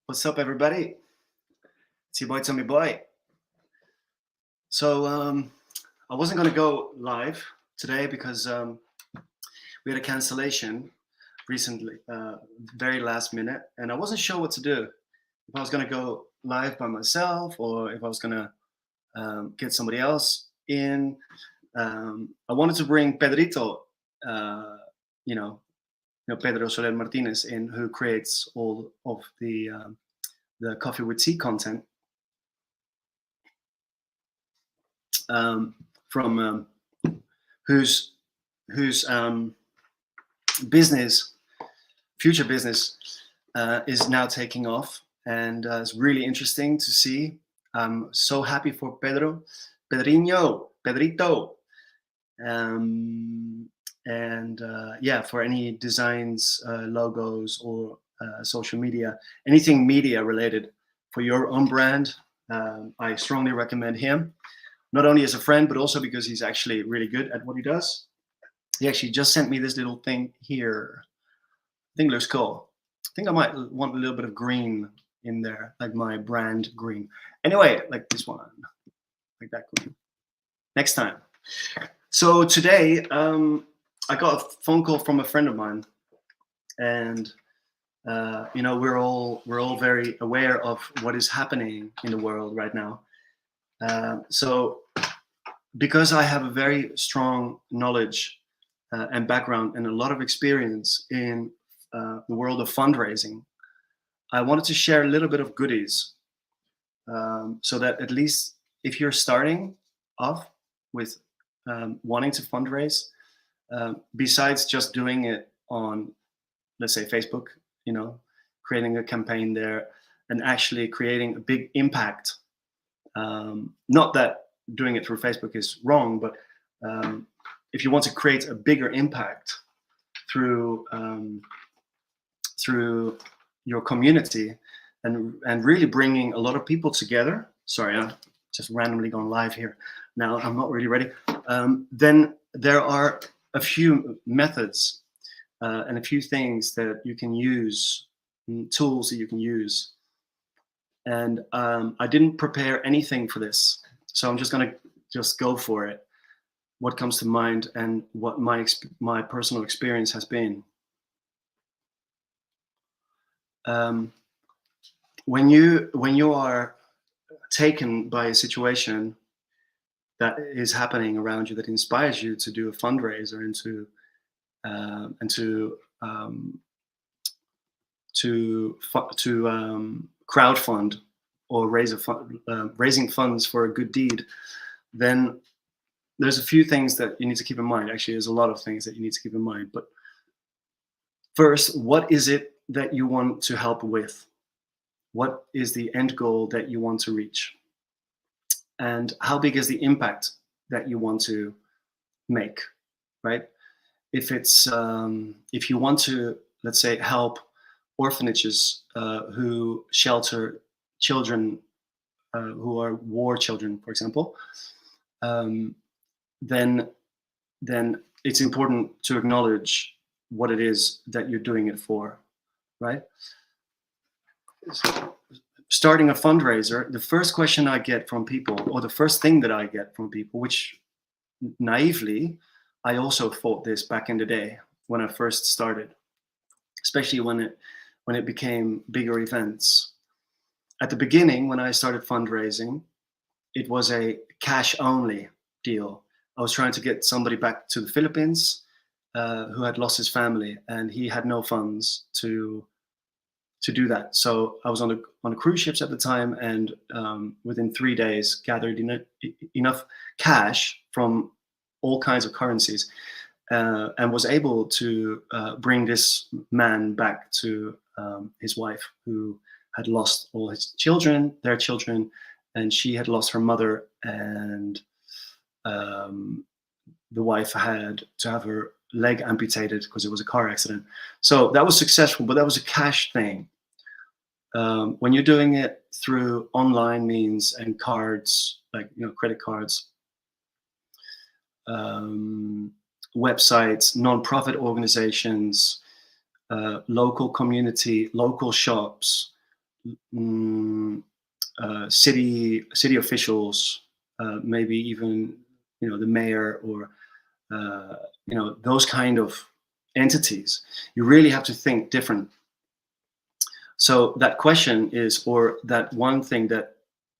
What's up, everybody? It's your boy, Tommy Boy. So I wasn't going to go live today because we had a cancellation recently, very last minute, and I wasn't sure what to do. If I was going to go live by myself or if I was going to get somebody else in. I wanted to bring Pedrito, uh, you know, Pedro Soler Martinez in, who creates all of the coffee with tea content. From whose future business is now taking off, and it's really interesting to see. I'm so happy for Pedrito, and yeah, for any designs, logos, or social media, anything media related for your own brand. I strongly recommend him. Not only as a friend, but also because he's actually really good at what he does. He actually just sent me this little thing here. I think it looks cool. I think I might want a little bit of green in there, like my brand green. Anyway, like this one, like that green. Next time. So today, I got a phone call from a friend of mine, and we're all very aware of what is happening in the world right now. So because I have a very strong knowledge and background and a lot of experience in the world of fundraising, I wanted to share a little bit of goodies, so that at least if you're starting off with wanting to fundraise, besides just doing it on, let's say, Facebook, creating a campaign there and actually creating a big impact. Not that doing it through Facebook is wrong, but if you want to create a bigger impact through your community and really bringing a lot of people together. Sorry, I'm just randomly going live here. Now I'm not really ready. Then there are a few methods and a few things that you can use, tools that you can use. And I didn't prepare anything for this, so I'm just going to go for it. What comes to mind and what my personal experience has been. When you are taken by a situation that is happening around you that inspires you to do a fundraiser and to crowdfund or raising funds for a good deed, then there's a few things that you need to keep in mind. Actually, there's a lot of things that you need to keep in mind. But first, what is it that you want to help with? What is the end goal that you want to reach? And how big is the impact that you want to make, right? If you want to, let's say, help orphanages who shelter children who are war children, for example, then it's important to acknowledge what it is that you're doing it for, right? Starting a fundraiser, the first question I get from people, or the first thing that I get from people, which naively, I also thought this back in the day when I first started, especially when it became bigger events. At the beginning, when I started fundraising, it was a cash-only deal. I was trying to get somebody back to the Philippines who had lost his family, and he had no funds to do that. So I was on cruise ships at the time, and within 3 days gathered enough cash from all kinds of currencies and was able to bring this man back to his wife, who had lost all their children, and she had lost her mother, and the wife had to have her leg amputated because it was a car accident. So that was successful, but that was a cash thing. When you're doing it through online means and cards, like credit cards, websites, non-profit organizations, local community, local shops, mm, city officials, maybe even the mayor, or those kind of entities. You really have to think different. So that question is, or that one thing that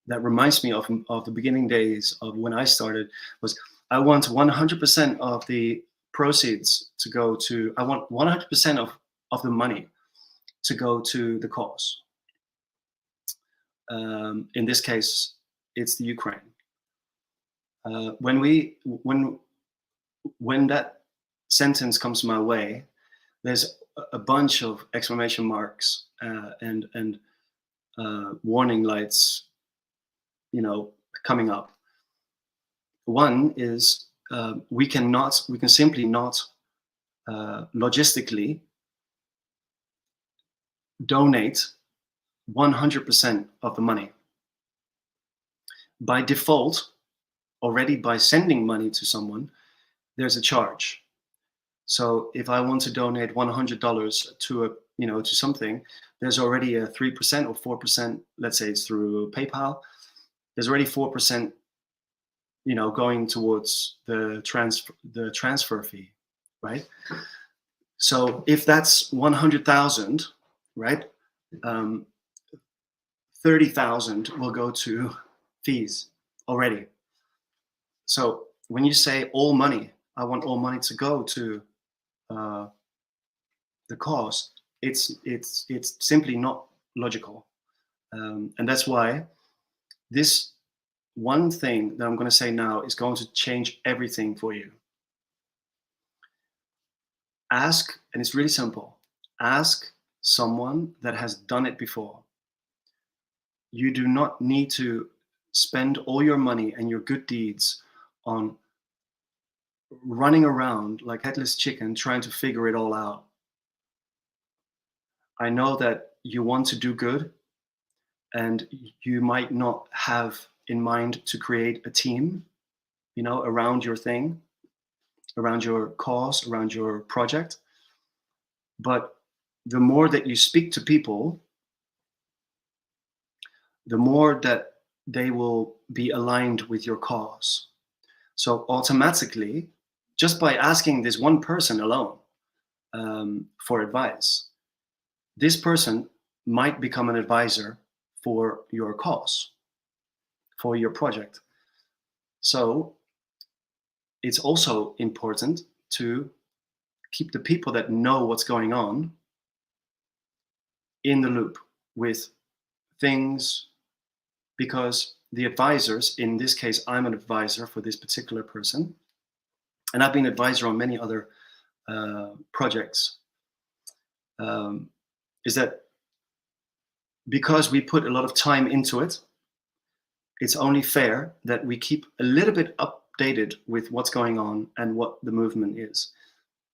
reminds me of the beginning days of when I started, was I want 100% of the proceeds to go to. I want 100% of the money to go to the cause. In this case, it's the Ukraine. When that sentence comes my way, there's a bunch of exclamation marks, and warning lights, coming up. One is, we can simply not logistically donate 100% of the money. By default, already by sending money to someone, there's a charge. So if I want to donate $100 to something, there's already a 3% or 4%. Let's say it's through PayPal. There's already 4%, going towards the transfer fee, right? So if that's 100,000, right, 30,000 will go to fees already. So when you say all money, I want all money to go to the cause, it's simply not logical, and that's why this one thing that I'm going to say now is going to change everything for you. Ask, and it's really simple, ask someone that has done it before. You do not need to spend all your money and your good deeds on running around like headless chicken trying to figure it all out. I know that you want to do good, and you might not have in mind to create a team, around your thing, around your cause, around your project. But the more that you speak to people, the more that they will be aligned with your cause. So automatically, just by asking this one person alone, for advice, this person might become an advisor for your cause, for your project. So it's also important to keep the people that know what's going on in the loop with things, because the advisors, in this case, I'm an advisor for this particular person, and I've been advisor on many other projects, is that because we put a lot of time into it, it's only fair that we keep a little bit updated with what's going on and what the movement is.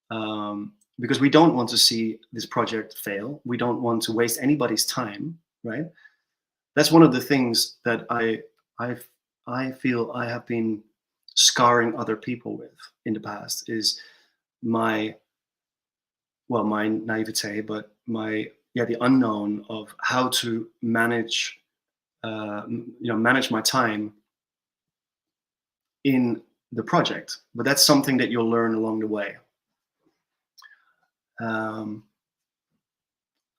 Because we don't want to see this project fail. We don't want to waste anybody's time, right? That's one of the things that I feel I have been scarring other people with in the past, is my naivete, but the unknown of how to manage my time in the project. But that's something that you'll learn along the way. I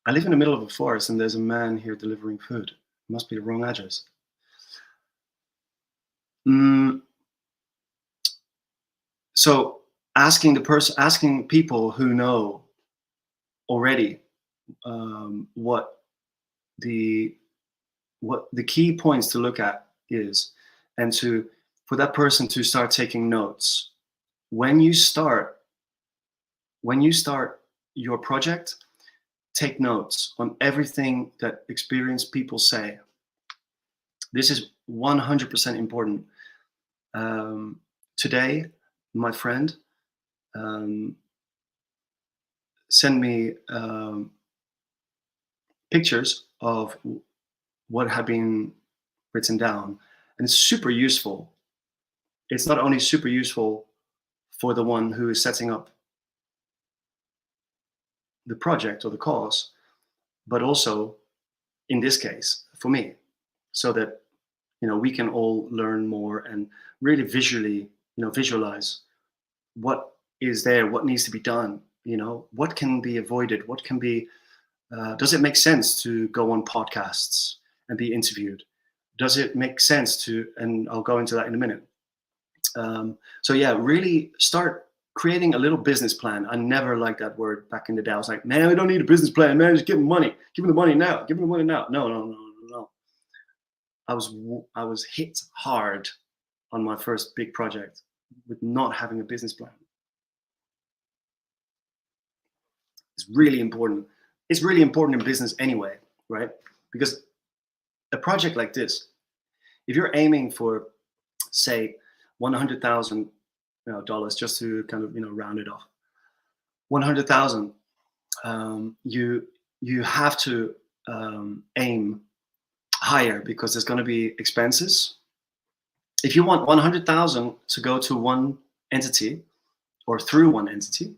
live in the middle of a forest, and there's a man here delivering food. It must be the wrong address. So asking people who know already what the key points to look at is, and for that person to start taking notes. When you start your project, take notes on everything that experienced people say. This is 100% important. Today, my friend sent me pictures of what had been written down, and it's super useful. It's not only super useful for the one who is setting up the project or the cause, but also in this case for me, so that we can all learn more and really visually visualize what is there, what needs to be done, what can be avoided, what can be does it make sense to go on podcasts and be interviewed? Does it make sense to, and I'll go into that in a minute. So yeah, really start creating a little business plan. I never liked that word back in the day. I was like, man, we don't need a business plan, man. Just give them money. Give them the money now. Give them the money now. No, no, no, no, no. I was hit hard on my first big project with not having a business plan. It's really important. It's really important in business anyway, right? Because a project like this, if you're aiming for, say, $100,000, just to kind of round it off, 100,000, you have to aim higher, because there's going to be expenses. If you want 100,000 to go to one entity or through one entity,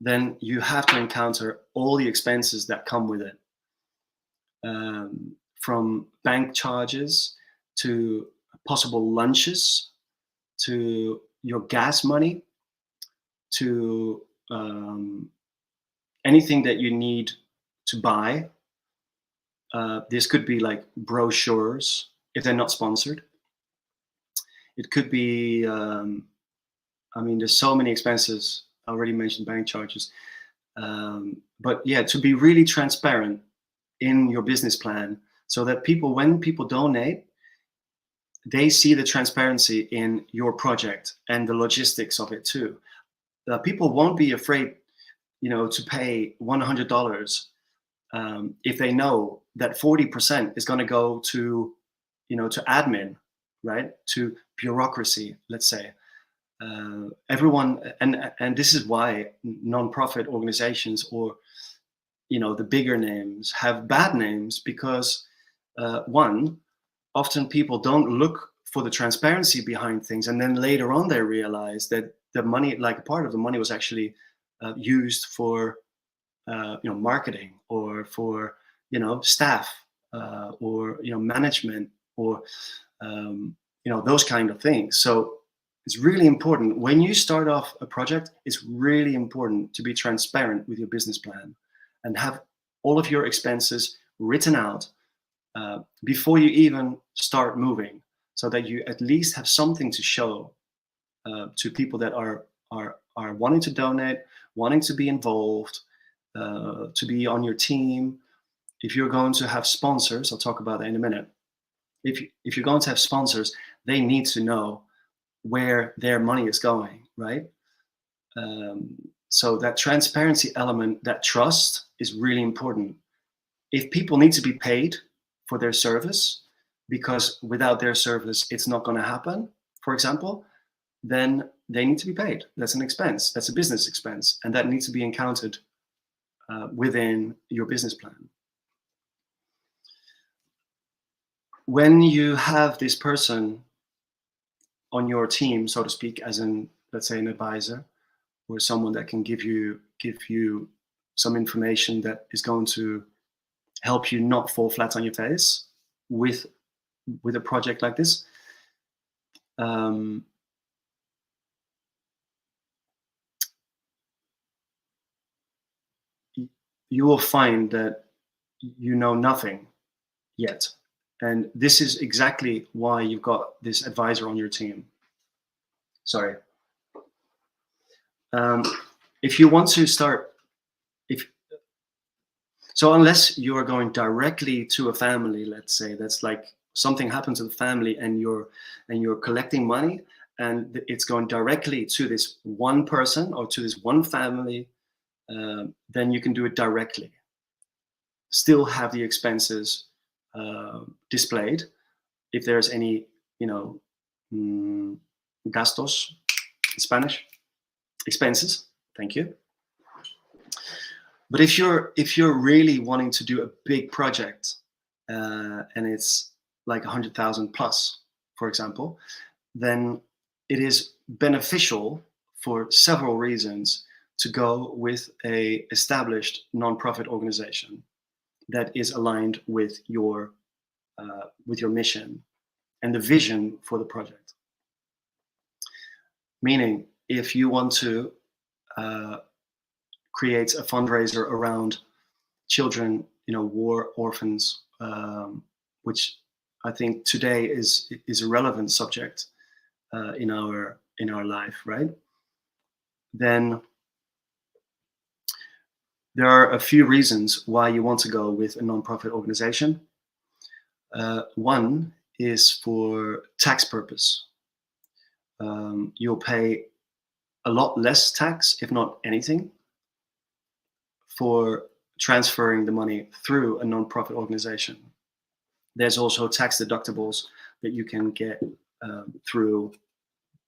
then you have to encounter all the expenses that come with it, from bank charges to possible lunches, to your gas money, to anything that you need to buy. This could be like brochures, if they're not sponsored. It could be, there's so many expenses. I already mentioned bank charges. But yeah, to be really transparent in your business plan, so that when people donate, they see the transparency in your project and the logistics of it too. People won't be afraid, to pay $100 if they know that 40% is going to go to, to admin, right? To bureaucracy, let's say. Everyone, and this is why non-profit organizations, or the bigger names, have bad names, because often people don't look for the transparency behind things, and then later on they realize that the money, like part of the money, was actually used for marketing, or for staff, or management, or those kind of things. So it's really important when you start off a project. It's really important to be transparent with your business plan and have all of your expenses written out before you even start moving, so that you at least have something to show to people that are wanting to donate, wanting to be involved, to be on your team. If you're going to have sponsors, I'll talk about that in a minute. If you're going to have sponsors, they need to know where their money is going, right? So that transparency element, that trust, is really important. If people need to be paid for their service, because without their service it's not going to happen, for example, then they need to be paid. That's an expense. That's a business expense, and that needs to be encountered within your business plan. When you have this person on your team, so to speak, as let's say an advisor, or someone that can give you some information that is going to help you not fall flat on your face with a project like this, you will find that you know nothing yet. And this is exactly why you've got this advisor on your team. Sorry. If you want to start, so unless you are going directly to a family, let's say, that's like something happened to the family, and you're collecting money, and it's going directly to this one person or to this one family, then you can do it directly. Still have the expenses displayed. If there's any, gastos in Spanish, expenses. Thank you. But if you're really wanting to do a big project, and it's like 100,000 plus, for example, then it is beneficial for several reasons to go with a established non-profit organization. that is aligned with your mission and the vision for the project. Meaning, if you want to create a fundraiser around children, war orphans, which I think today is a relevant subject in our life, right? Then there are a few reasons why you want to go with a nonprofit organization. One is for tax purpose. You'll pay a lot less tax, if not anything, for transferring the money through a nonprofit organization. There's also tax deductibles that you can get through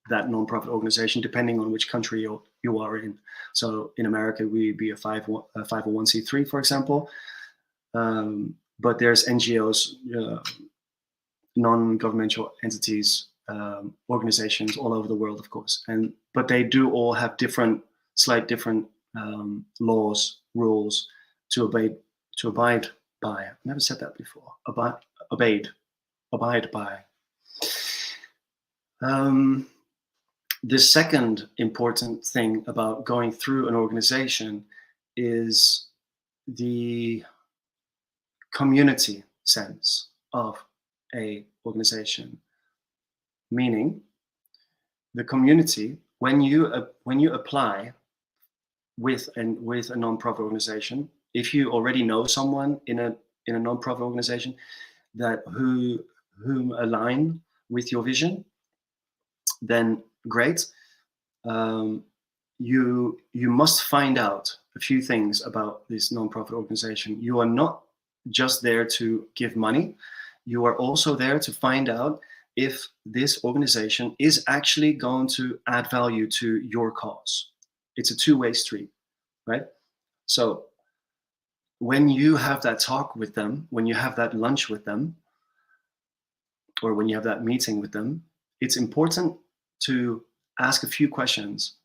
that nonprofit organization, depending on which country you are in. So in America, we'd be a 501c3, for example. But there's NGOs, non-governmental entities, organizations all over the world, of course. But they do all have slight different laws, rules to abide by. I've never said that before. Abide by. The second important thing about going through an organization is the community sense of a organization. Meaning, the community, when you apply with a nonprofit organization, if you already know someone in a nonprofit organization whom align with your vision, then great. You must find out a few things about this nonprofit organization. You are not just there to give money. You are also there to find out if this organization is actually going to add value to your cause. It's a two-way street, right? So when you have that talk with them, when you have that lunch with them, or when you have that meeting with them, it's important to ask a few questions.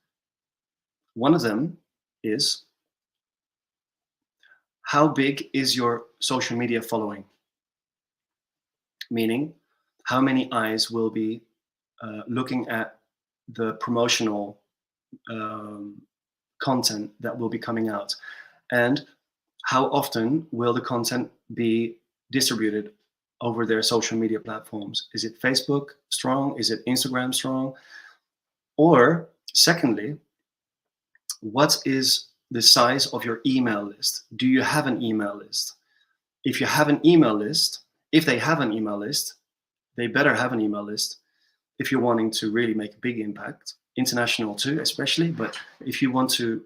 One of them is, how big is your social media following? Meaning, how many eyes will be looking at the promotional content that will be coming out? And how often will the content be distributed over their social media platforms? Is it Facebook strong? Is it Instagram strong? Or secondly, what is the size of your email list? Do you have an email list? If you have an email list, if they have an email list, they better have an email list if you're wanting to really make a big impact, international too, especially. But if you want to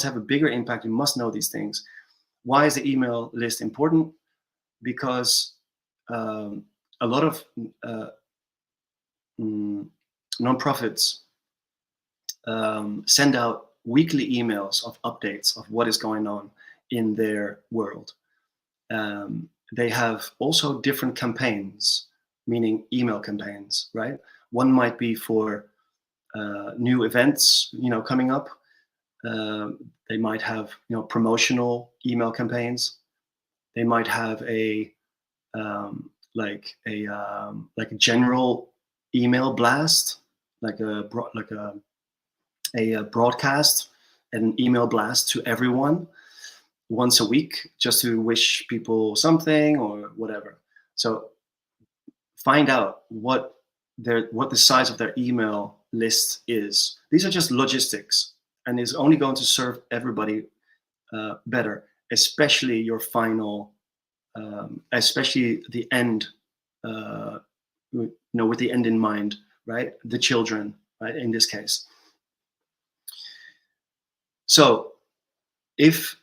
have a bigger impact, you must know these things. Why is the email list important? Because a lot of nonprofits send out weekly emails of updates of what is going on in their world. They have also different campaigns, meaning email campaigns, right? One might be for new events, coming up. They might have, promotional email campaigns. They might have a general email blast, like a broadcast, an email blast to everyone once a week, just to wish people something or whatever. So find out what the size of their email list is. These are just logistics, and it's only going to serve everybody better, especially your final, especially the end, with the end in mind, right? The children, right? In this case. So if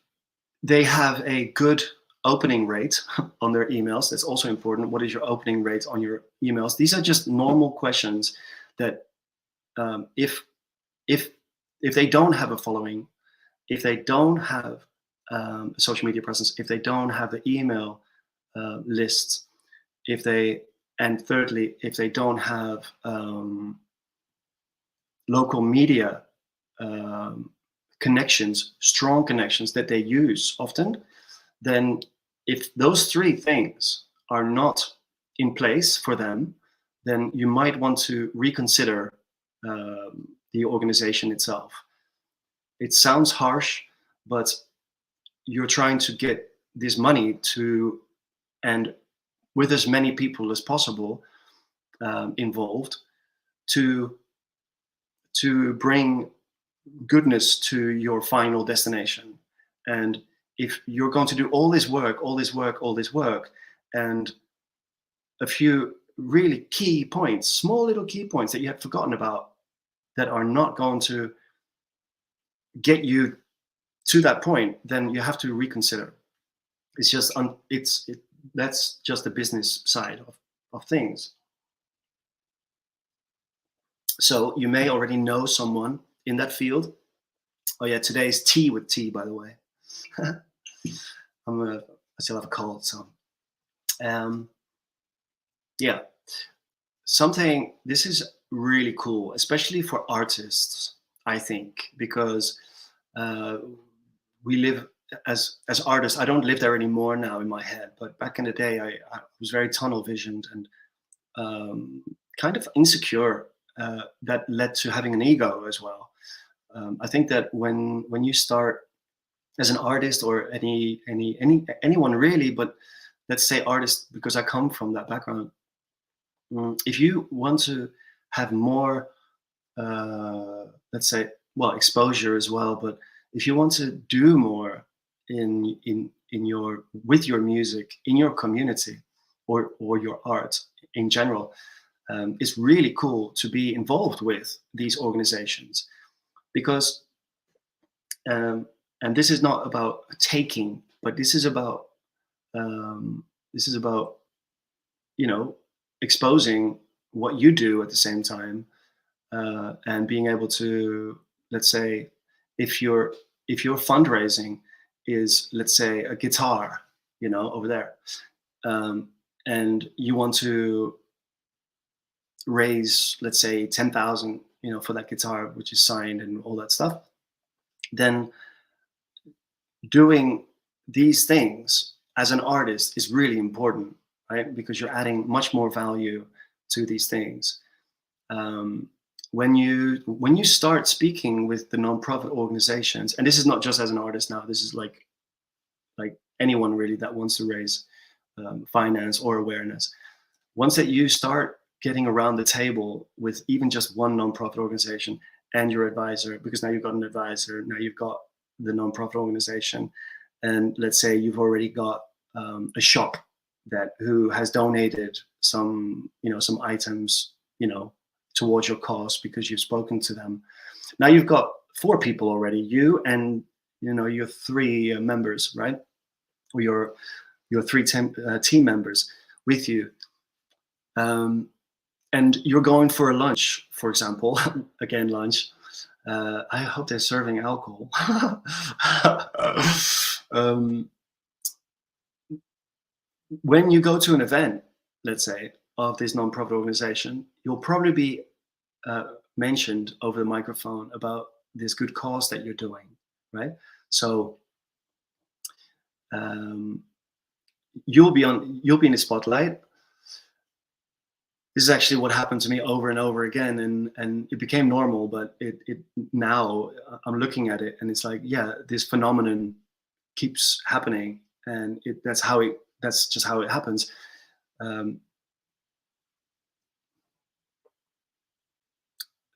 they have a good opening rate on their emails, that's also important. What is your opening rate on your emails? These are just normal questions that if they don't have a following, if they don't have a social media presence, if they don't have the email lists, and thirdly, if they don't have local media connections, strong connections that they use often, then If those three things are not in place for them, then you might want to reconsider the organization itself. It sounds harsh, but you're trying to get this money to, and with as many people as possible involved, to bring goodness to your final destination. And if you're going to do all this work, all this work, all this work, and a few really key points, small little key points that you have forgotten about, that are not going to get you to that point, then you have to reconsider. It's just that's just the business side of things. So you may already know someone in that field. Oh yeah, today's tea with tea, by the way. I still have a cold, so yeah. This is really cool, especially for artists, I think, because we live as artists. I don't live there anymore now in my head, but back in the day, I was very tunnel visioned and kind of insecure. That led to having an ego as well. I think that when you start as an artist, or anyone really, but let's say artist, because I come from that background. If you want to have more, let's say, well, exposure as well, but if you want to do more with your music, in your community, or your art in general, it's really cool to be involved with these organizations, because and this is not about taking, but this is about exposing what you do at the same time, and being able to, let's say, if your fundraising is, let's say, a guitar, over there, and you want to raise, let's say, 10,000, for that guitar, which is signed and all that stuff, then doing these things as an artist is really important, right? Because you're adding much more value to these things. When you start speaking with the nonprofit organizations, and this is not just as an artist now, this is like anyone really that wants to raise finance or awareness. Once that you start getting around the table with even just one nonprofit organization and your advisor, because now you've got an advisor, now you've got the nonprofit organization, and let's say you've already got a shop who has donated some items, towards your cause because you've spoken to them. Now you've got 4 people already, you and your 3 members, right? Or your 3 team members with you. And you're going for a lunch, for example, again, lunch. I hope they're serving alcohol. When you go to an event, let's say, of this nonprofit organization, you'll probably be mentioned over the microphone about this good cause that you're doing, right? So you'll be in the spotlight. This is actually what happened to me over and over again, and it became normal. But it now I'm looking at it, and it's like, yeah, this phenomenon keeps happening, and that's just how it happens.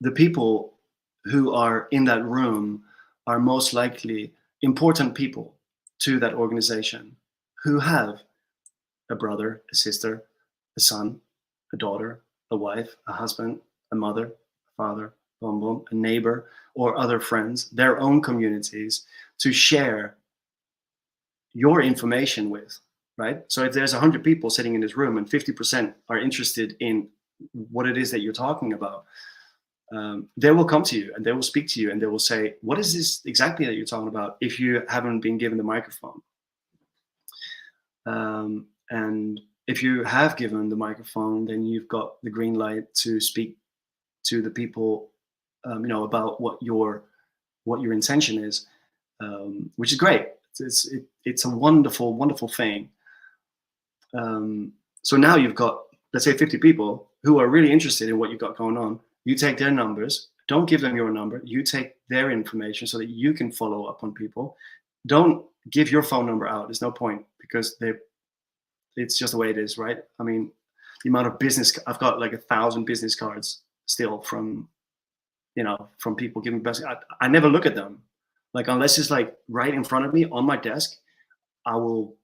The people who are in that room are most likely important people to that organization, who have a brother, a sister, a son, a daughter, a wife, a husband, a mother, a father, boom, boom, a neighbor, or other friends, their own communities, to share your information with, right? So if there's 100 people sitting in this room and 50% are interested in what it is that you're talking about, they will come to you and they will speak to you and they will say, what is this exactly that you're talking about, if you haven't been given the microphone? And if you have given the microphone, then you've got the green light to speak to the people, about what your intention is, which is great. It's a wonderful, wonderful thing. So now you've got, let's say, 50 people who are really interested in what you've got going on. You take their numbers. Don't give them your number. You take their information so that you can follow up on people. Don't give your phone number out. There's no point, because it's just the way it is, right? I mean, the amount of business, I've got like 1,000 business cards still from, from people giving best. I never look at them. Like, unless it's like right in front of me on my desk, I will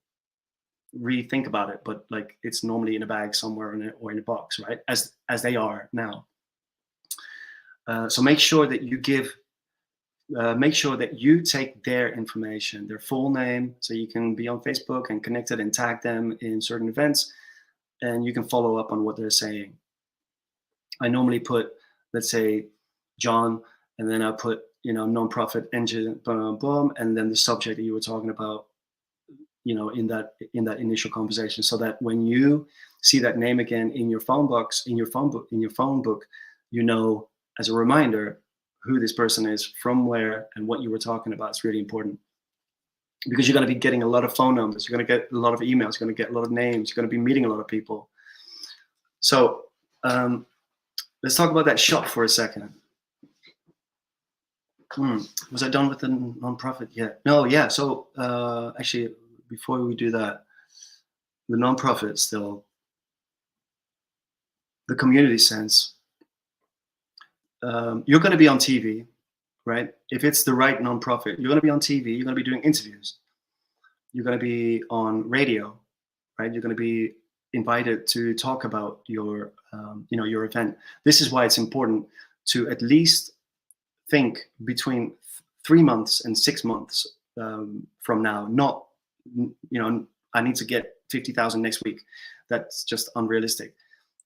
rethink about it. But like, it's normally in a bag somewhere or in a box, right? As they are now. So make sure that you take their information, their full name, so you can be on Facebook and connected and tag them in certain events, and you can follow up on what they're saying. I normally put, let's say, John, and then I put, nonprofit engine, boom, boom, and then the subject that you were talking about, in that initial conversation, so that when you see that name again in your phone book, as a reminder who this person is, from where, and what you were talking about. It's really important, because you're going to be getting a lot of phone numbers, you're going to get a lot of emails, you're going to get a lot of names, you're going to be meeting a lot of people. So let's talk about that shop for a second. Was I done with the nonprofit yet? No, yeah. So actually, before we do that, the nonprofit still, the community sense. You're going to be on TV, right? If it's the right nonprofit, you're going to be on TV. You're going to be doing interviews. You're going to be on radio, right? You're going to be invited to talk about your event. This is why it's important to at least think between 3 months and 6 months from now. Not, I need to get 50,000 next week. That's just unrealistic.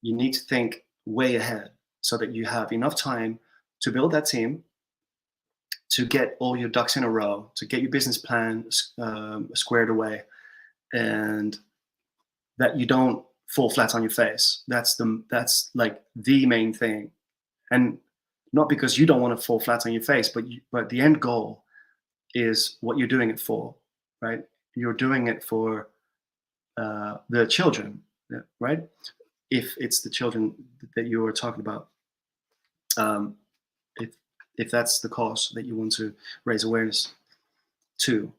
You need to think way ahead, so that you have enough time to build that team, to get all your ducks in a row, to get your business plan squared away, and that you don't fall flat on your face. That's like the main thing. And not because you don't want to fall flat on your face, but the end goal is what you're doing it for, right? You're doing it for the children, right? If it's the children that you are talking about, if that's the cause that you want to raise awareness to.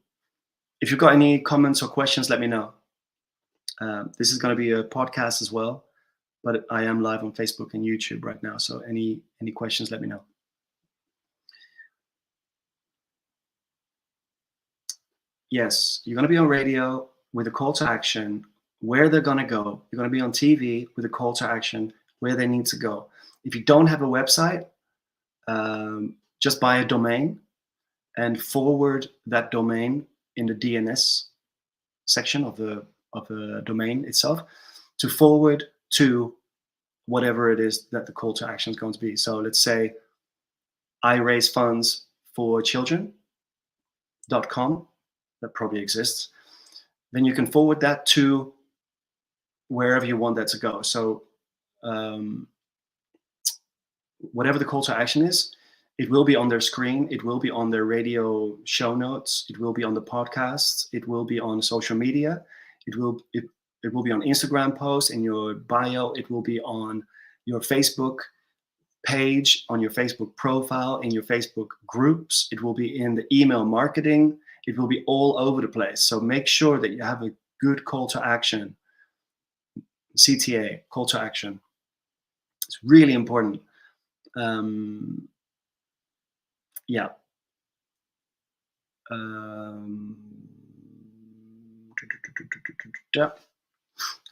If you've got any comments or questions, let me know. This is going to be a podcast as well, but I am live on Facebook and YouTube right now. So any questions, let me know. Yes, you're going to be on radio with a call to action, where they're going to go. You're going to be on TV with a call to action, where they need to go. If you don't have a website, just buy a domain and forward that domain in the DNS section of the domain itself to forward to whatever it is that the call to action is going to be. So let's say I raise funds for children.com, that probably exists. Then you can forward that to wherever you want that to go. So whatever the call to action is, it will be on their screen. It will be on their radio show notes. It will be on the podcast. It will be on social media. It will be on Instagram posts, in your bio. It will be on your Facebook page, on your Facebook profile, in your Facebook groups. It will be in the email marketing. It will be all over the place. So make sure that you have a good call to action. CTA, call to action. It's really important. Yeah. And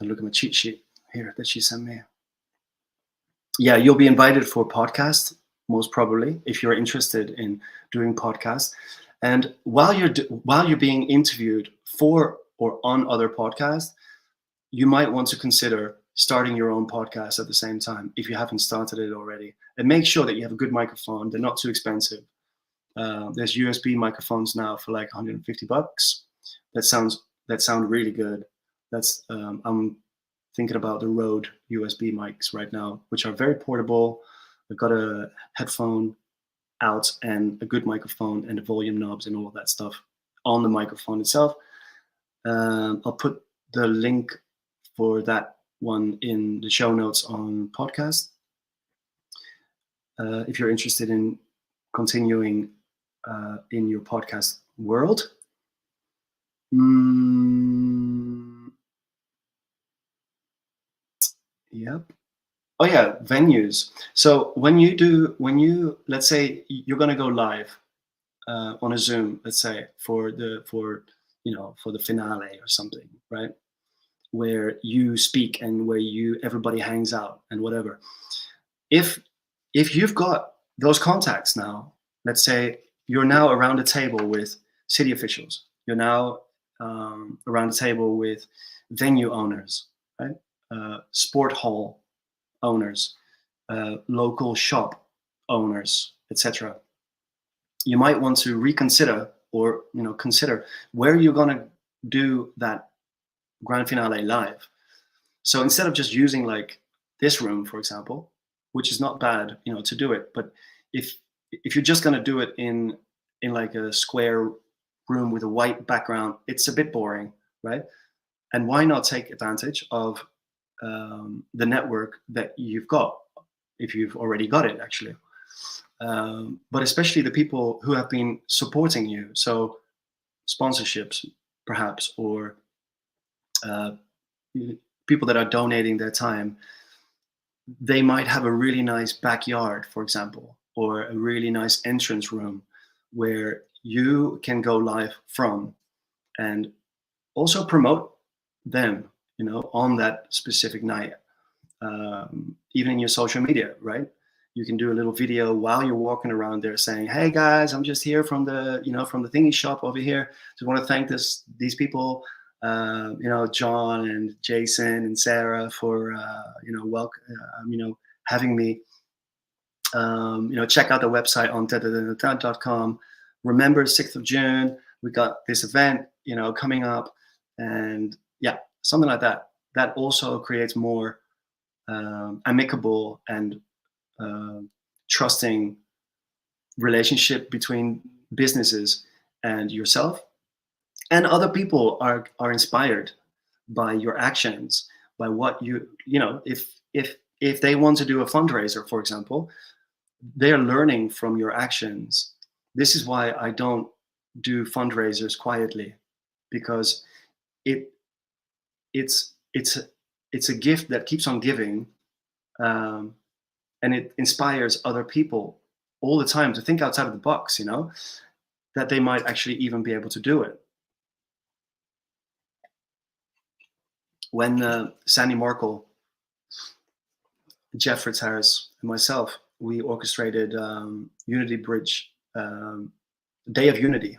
look at my cheat sheet here that she sent me. Yeah, you'll be invited for a podcast, most probably, if you're interested in doing podcasts. And while you're being interviewed for or on other podcasts, you might want to consider starting your own podcast at the same time if you haven't started it already. And make sure that you have a good microphone. They're not too expensive. There's USB microphones now for like $150 that sound really good. That's I'm thinking about the Rode USB mics right now, which are very portable. They've got a headphone out and a good microphone and the volume knobs and all of that stuff on the microphone itself. I'll put the link for that one in the show notes on podcast. If you're interested in continuing in your podcast world. Yep. Oh yeah, venues. So when you let's say you're gonna go live on a Zoom, let's say for the finale or something, right? Where you speak and where everybody hangs out and whatever. If you've got those contacts now, let's say you're now around a table with city officials, you're now around a table with venue owners, right? Sport hall owners, local shop owners, etc. You might want to reconsider or consider where you're going to do that grand finale live. So instead of just using like this room, for example, which is not bad, to do it, but if you're just going to do it in like a square room with a white background, it's a bit boring, right? And why not take advantage of the network that you've got, if you've already got it, actually. But especially the people who have been supporting you. So sponsorships, perhaps, or people that are donating their time. They might have a really nice backyard, for example, or a really nice entrance room where you can go live from and also promote them, on that specific night. Even in your social media, right? You can do a little video while you're walking around there saying, "Hey guys, I'm just here from the thingy shop over here. Just want to thank these people, John and Jason and Sarah for having me. Check out the website on .com. Remember 6th of June, we got this event, coming up, and yeah, something like that. That also creates more amicable and trusting relationship between businesses and yourself, and other people are inspired by your actions, by what if they want to do a fundraiser, for example, they're learning from your actions. This is why I don't do fundraisers quietly, because it's a gift that keeps on giving. And it inspires other people all the time to think outside of the box, that they might actually even be able to do it. When Sandy Markle, Jeff Fritz Harris, and myself, we orchestrated Unity Bridge, Day of Unity,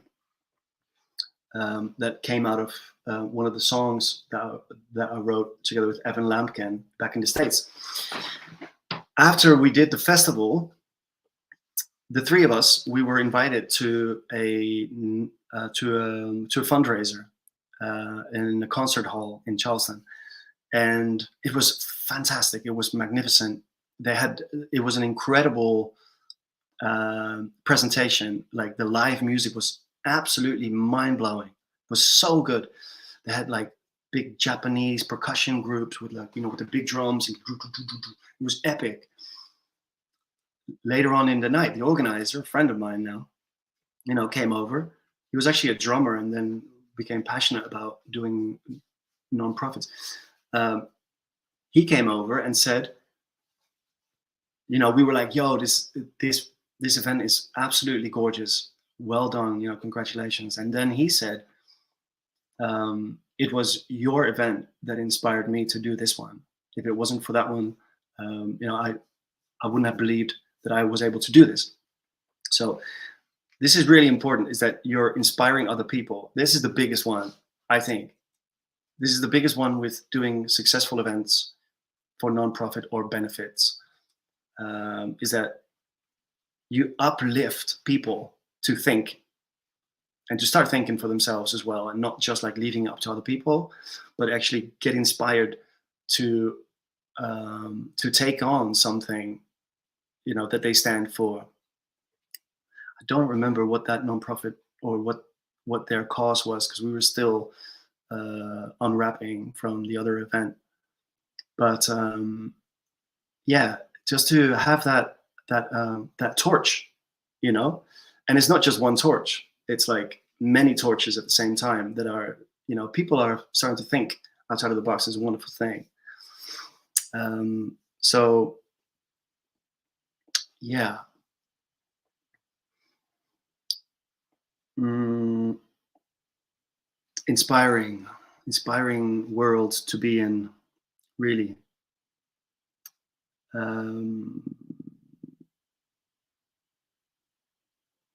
that came out of one of the songs that I wrote together with Evan Lampkin back in the States. After we did the festival, the three of us, we were invited to a fundraiser in a concert hall in Charleston, and it was fantastic. It was magnificent. It was an incredible presentation. Like, the live music was absolutely mind-blowing. It was so good. They had like big Japanese percussion groups with with the big drums, and it was epic. Later on in the night, the organizer, a friend of mine now, came over. He was actually a drummer and then became passionate about doing nonprofits. He came over and said, we were like, "Yo, this event is absolutely gorgeous. Well done, congratulations." And then he said, "It was your event that inspired me to do this one. If it wasn't for that one, I wouldn't have believed that I was able to do this." So this is really important, is that you're inspiring other people. This is the biggest one, I think. This is the biggest one with doing successful events for nonprofit or benefits, is that you uplift people to think and to start thinking for themselves as well, and not just like leaving up to other people, but actually get inspired to take on something that they stand for. I don't remember what that nonprofit or what their cause was, because we were still unwrapping from the other event. But yeah, just to have that torch, you know, and it's not just one torch. It's like many torches at the same time that are, people are starting to think outside of the box is a wonderful thing. So yeah, mm, inspiring world to be in, really. Um,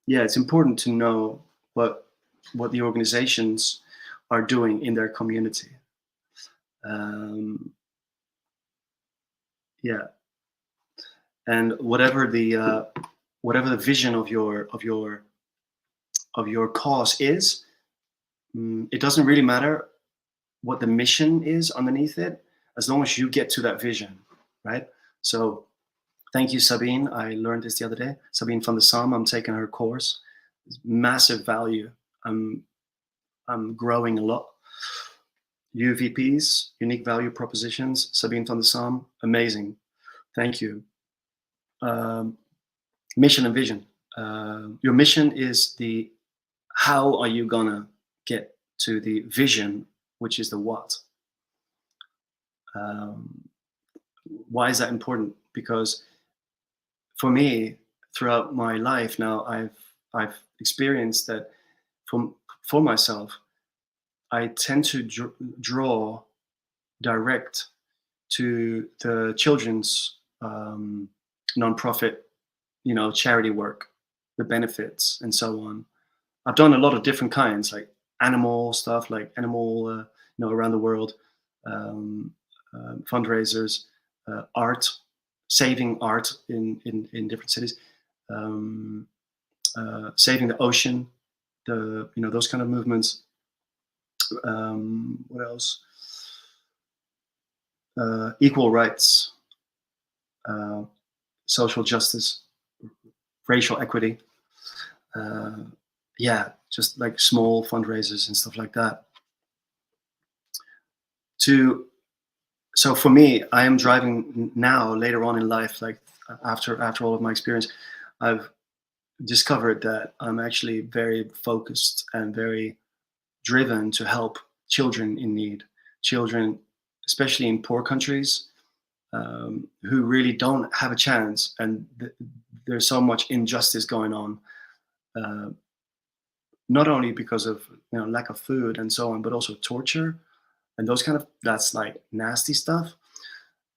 yeah, it's important to know what the organizations are doing in their community. Um, yeah, and whatever the vision of your cause is, it doesn't really matter what the mission is underneath it, as long as you get to that vision, right? So thank you, Sabine. I learned this the other day. Sabine van der Sam. I'm taking her course. It's massive value. I'm growing a lot. UVPs, unique value propositions. Sabine van der Sam. Amazing. Thank you. Um, mission and vision. Your mission is the how are you gonna get to the vision, which is the what. Um, why is that important? Because for me, throughout my life now, I've experienced that for myself, I tend to draw direct to the children's nonprofit, charity work, the benefits, and so on. I've done a lot of different kinds, like animal stuff, like animal, around the world, um, fundraisers, art, saving art in different cities, um, saving the ocean, those kind of movements. What else? Equal rights, uh, social justice, racial equity. Yeah, just like small fundraisers and stuff like that. So for me, I am driving now later on in life, like after all of my experience, I've discovered that I'm actually very focused and very driven to help children in need, children, especially in poor countries, who really don't have a chance, and there's so much injustice going on, uh, not only because of lack of food and so on, but also torture and that's like nasty stuff.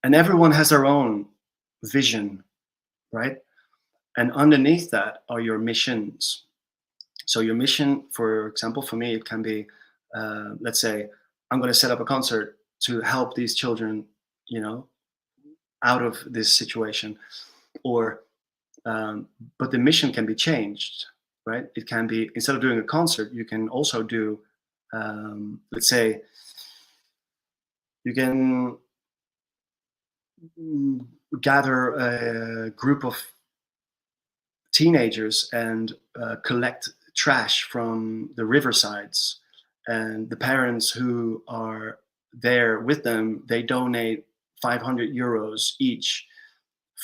And everyone has their own vision, right? And underneath that are your missions. So your mission, for example, for me, it can be, let's say, I'm going to set up a concert to help these children, out of this situation, or but the mission can be changed, right? It can be, instead of doing a concert, you can also do, let's say, you can gather a group of teenagers and collect trash from the riversides, and the parents who are there with them, they donate 500 euros each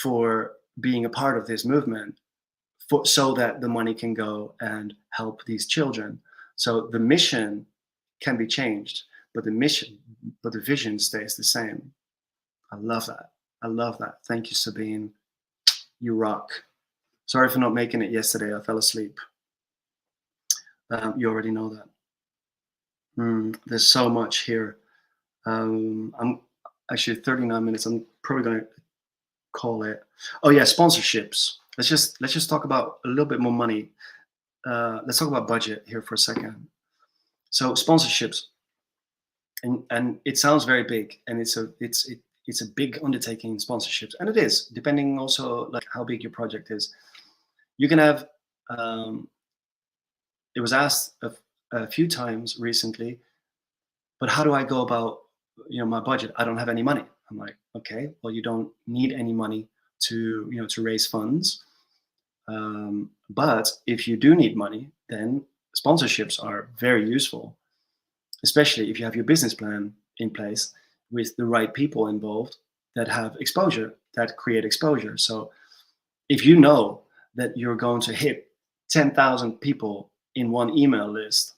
for being a part of this movement, so that the money can go and help these children. So the mission can be changed, but the vision stays the same. I love that. I love that. Thank you, Sabine. You rock. Sorry for not making it yesterday. I fell asleep. You already know that. There's so much here. I'm actually 39 minutes. I'm probably going to call it. Oh yeah, sponsorships. Let's just talk about a little bit more money. Let's talk about budget here for a second. So sponsorships, and it sounds very big, and it's a big undertaking, sponsorships, and it is, depending also like how big your project is. You can have. It was asked a few times recently, but how do I go about my budget? I don't have any money. I'm like, okay, well, you don't need any money to raise funds. But if you do need money, then sponsorships are very useful, especially if you have your business plan in place. with the right people involved that have exposure, that create exposure. So if you know that you're going to hit 10,000 people in one email list,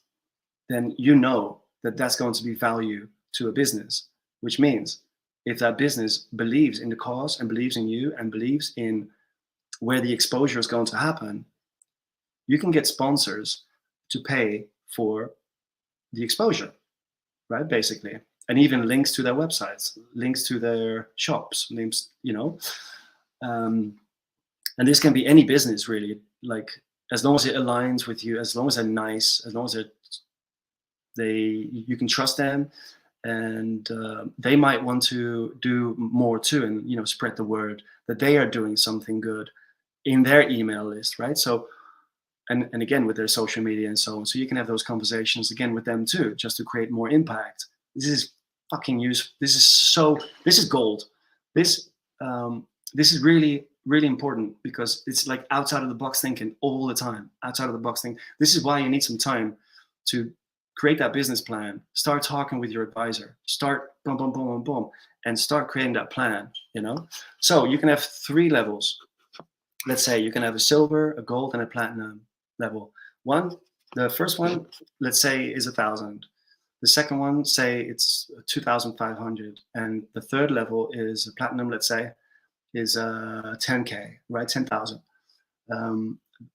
then you know that that's going to be value to a business, which means if that business believes in the cause and believes in you and believes in where the exposure is going to happen, you can get sponsors to pay for the exposure, right? Basically, and even links to their websites, links to their shops, links, and this can be any business really. Like, as long as it aligns with you, as long as they're nice, as long as you can trust them, and they might want to do more too, and spread the word that they are doing something good in their email list, right? So, and again with their social media and so on. So you can have those conversations again with them too, just to create more impact. This is fucking useful. This is gold. This is really, really important, because it's like outside of the box thinking all the time. Outside of the box thinking. This is why you need some time to create that business plan. Start talking with your advisor. Start boom, boom, boom, boom, boom, and start creating that plan. So you can have 3 levels. Let's say you can have a silver, a gold, and a platinum level. The first one, let's say, is 1,000. The second one, say it's 2,500, and the third level is a platinum. Let's say is 10K, right? 10,000.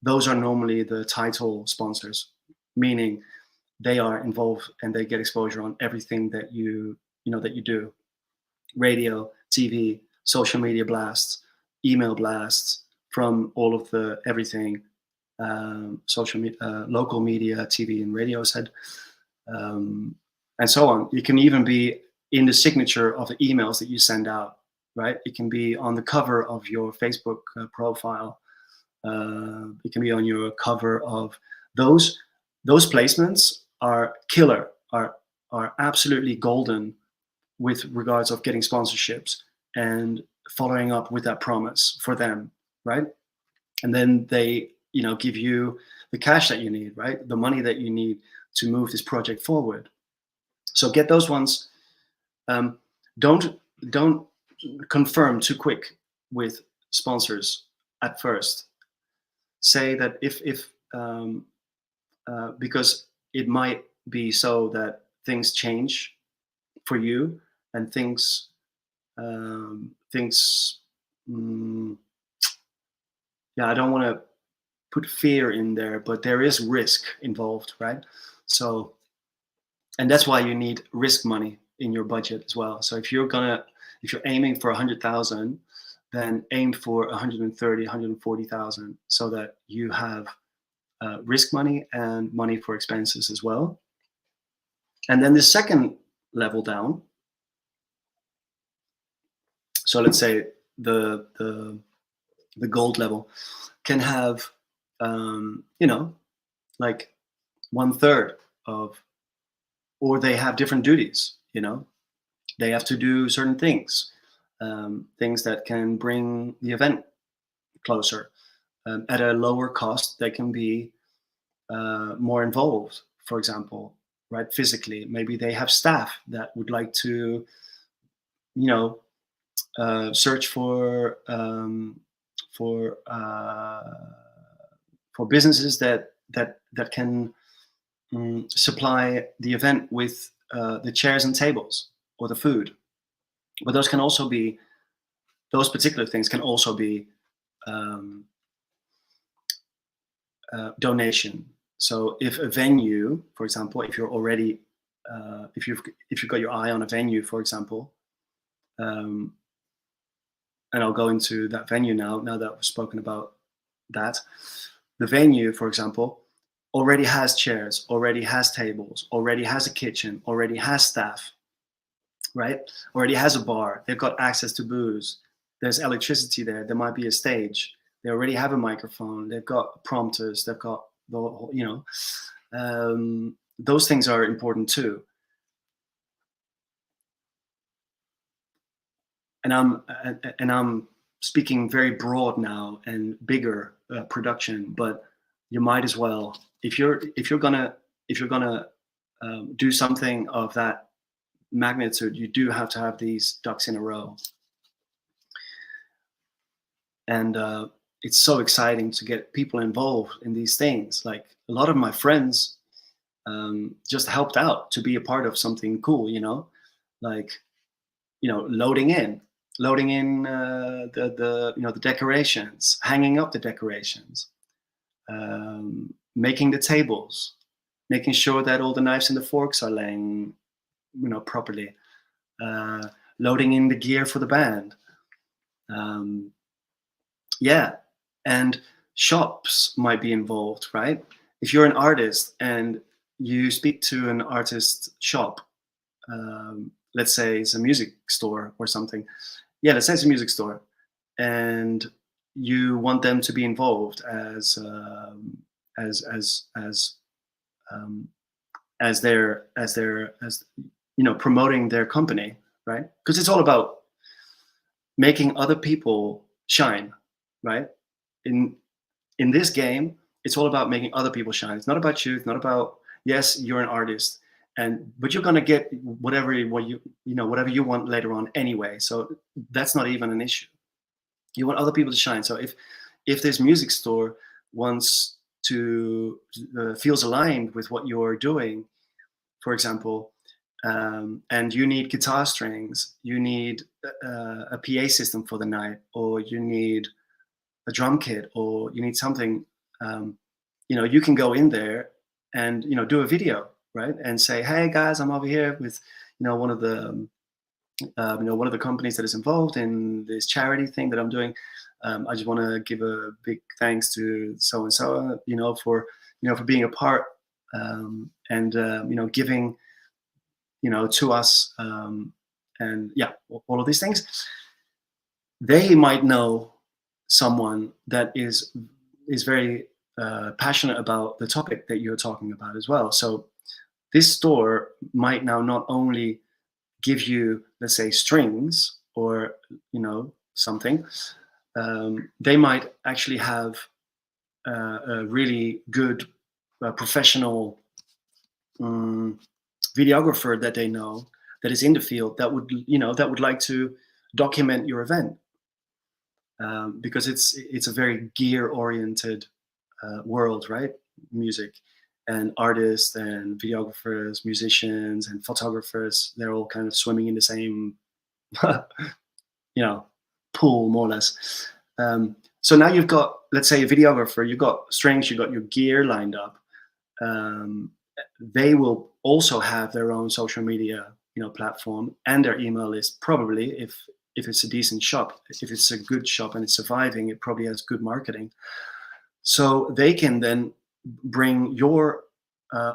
Those are normally the title sponsors, meaning they are involved and they get exposure on everything that you do: radio, TV, social media blasts, email blasts from all of the everything, social media, local media, TV and radio said, and so on. It can even be in the signature of the emails that you send out, right? It can be on the cover of your Facebook profile. It can be on your cover of those placements are killer, are absolutely golden with regards of getting sponsorships and following up with that promise for them, right? And then they, give you the cash that you need, right? The money that you need to move this project forward. So get those ones. Don't confirm too quick with sponsors at first. Say that if because it might be so that things change for you and things I don't want to put fear in there, but there is risk involved, right? So, and that's why you need risk money in your budget as well. So if you're aiming for 100,000, then aim for 130, 140,000, so that you have risk money and money for expenses as well. And then the second level down. So let's say the gold level can have, like 1/3 of, or they have different duties. They have to do certain things, things that can bring the event closer at a lower cost. They can be more involved, for example, right? Physically, maybe they have staff that would like to, search for businesses that can supply the event with the chairs and tables or the food. But those particular things can also be donation. So if a venue, for example, if you're already if you've got your eye on a venue, for example, and I'll go into that venue now that we've spoken about that. The venue, for example, already has chairs, already has tables, already has a kitchen, already has staff, right? Already has a bar. They've got access to booze. There's electricity there. There might be a stage. They already have a microphone. They've got prompters. They've got those things are important too. And I'm speaking very broad now and bigger production, but you might as well, if you're gonna do something of that magnitude, you do have to have these ducks in a row. And it's so exciting to get people involved in these things. Like a lot of my friends just helped out to be a part of something cool, like loading in the decorations, hanging up the decorations, making the tables, making sure that all the knives and the forks are laying properly, uh, loading in the gear for the band. um, yeah, and shops might be involved, right? If you're an artist and you speak to an artist shop, let's say it's a music store or something. Yeah, let's say it's a music store, and you want them to be involved as as as um, as promoting their company, right? Because it's all about making other people shine, right? In in this game, it's all about making other people shine. It's not about you. It's not about, yes, you're an artist, but you're gonna get whatever you want later on anyway. So that's not even an issue. You want other people to shine. So if this music store wants to feels aligned with what you're doing, for example, and you need guitar strings, you need a PA system for the night, or you need a drum kit, or you need something, you can go in there and do a video, right? And say, hey guys, I'm over here with one of the one of the companies that is involved in this charity thing that I'm doing. I just want to give a big thanks to so and so, for being a part, and giving to us, and yeah, all of these things. They might know someone that is very passionate about the topic that you're talking about as well. So this store might now not only give you, let's say, strings or something. They might actually have a really good professional videographer that they know, that is in the field, that would like to document your event, because it's a very gear oriented world, right? Music and artists and videographers, musicians and photographers, they're all kind of swimming in the same pool, more or less. So now you've got, let's say, a videographer, you've got strings, you've got your gear lined up. They will also have their own social media platform, and their email list, probably, if it's a decent shop. If it's a good shop and it's surviving, it probably has good marketing. So they can then bring your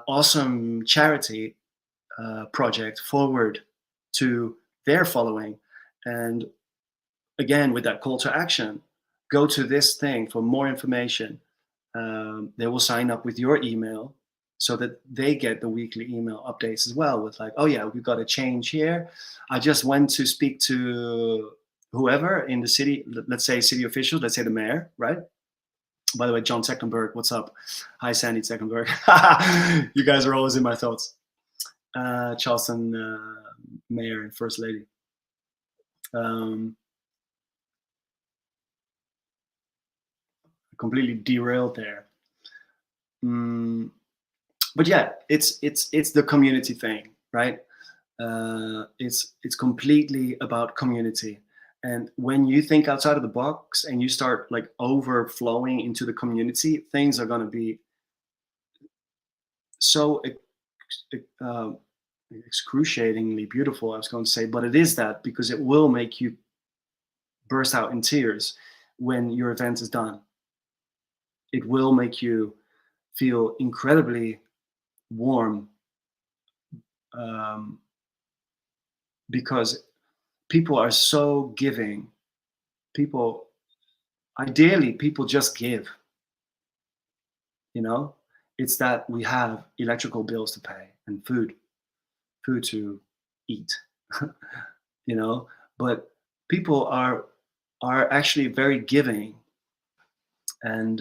awesome charity project forward to their following. And again, with that call to action, go to this thing for more information. They will sign up with your email so that they get the weekly email updates as well, with like, oh yeah, we've got a change here. I just went to speak to whoever in the city, let's say city officials, let's say the mayor, right? By the way, John Tecklenburg, what's up? Hi, Sandy Tecklenburg. You guys are always in my thoughts. Charleston mayor and first lady. Completely derailed there. But yeah, it's the community thing, right? It's completely about community. And when you think outside of the box and you start like overflowing into the community, things are going to be so excruciatingly beautiful, I was going to say, but it is that, because it will make you burst out in tears when your event is done. It will make you feel incredibly warm, because people are so giving. Ideally, people just give. It's that we have electrical bills to pay and food to eat. But people are actually very giving, and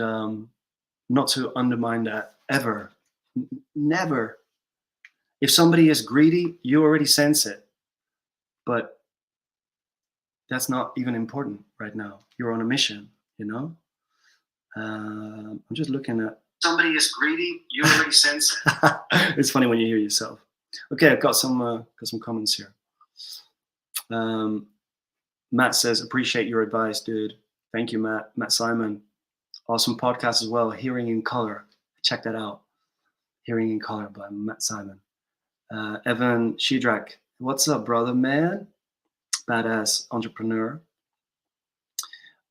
not to undermine that ever. Never. If somebody is greedy, you already sense it. but that's not even important right now. You're on a mission, you know. I'm just looking at. Somebody is greedy. You already sense it. It's funny when you hear yourself. Okay, I've got some comments here. Matt says, appreciate your advice, dude. Thank you, Matt. Matt Simon. Awesome podcast as well. Hearing in Color. Check that out. Hearing in Color by Matt Simon. Evan Shidrak. What's up, brother, man? Badass entrepreneur.